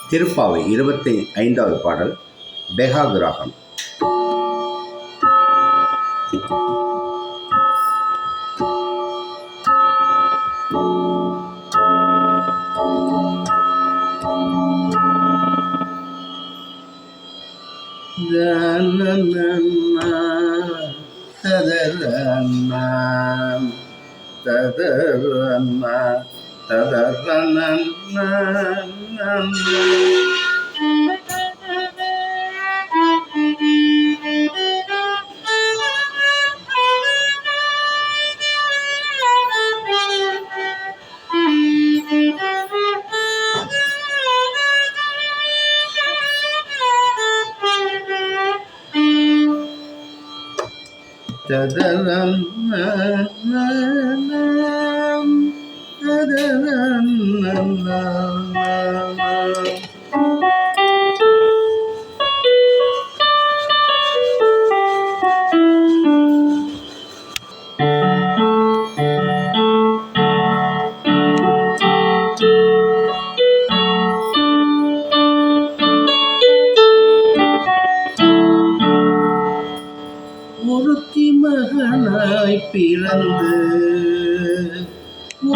திருப்பாவை 25வது பாடல் பெகாக் ராகம்.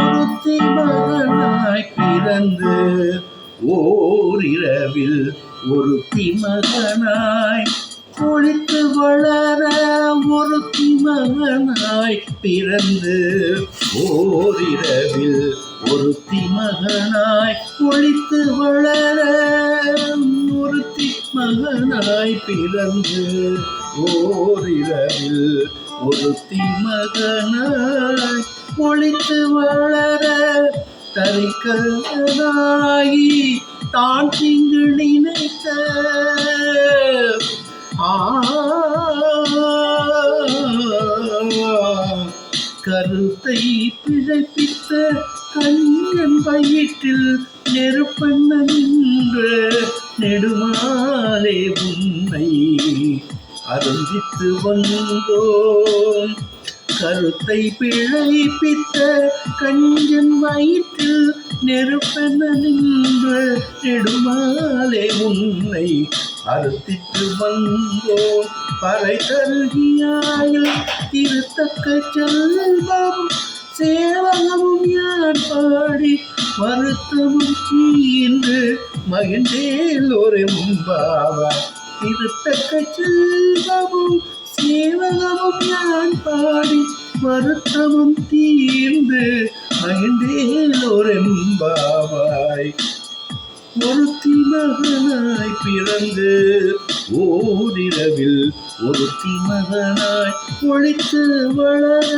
ஒருத்தி மகனாய் பிறந்து ஓரிரவில் ஒருத்தி மகனாய் ஒளித்து வளர, ஒருத்தி மகனாய் பிறந்து ஓரிரவில் ஒருத்தி மகனாய் ஒளித்து வளர, ஒருத்தி மகனாய் பிறந்து ஓரிரவில் ஒருத்தி மகனாய் ஒளித்து வளர, தரிக்கனாகி தான் திங்கு நினைத்த கருத்தை பிழைப்பித்த கண்ணன் வயிற்றில் நெருப்பண்ண நின்ற நெடுமாலே உன்னை அருந்தித்து வந்தோம். கருத்தை பிழைப்பித்த கஞ்சன் வயிற்றில் நெருப்பென நின்ற நெடுமாலே உன்னை அறுத்திட்டு வந்தோம். பறை தருகியாயில் திருத்தக்க செல்வம் சேவகமும் யார் பாடி வருத்தமும் தீர்ந்து மகிழ்ந்தேல் ஒரு முன்பாவார். திருத்தக்க செல்வமும் சேவகமும் யான் பாடி வருத்தமும் தீர்ந்து மகிழ்ந்தேலோரெம்பாவாய். ஒருத்தி மகனாய் பிறந்து ஓரிரவில் ஒருத்தி மகனாய் ஒளித்து வளர,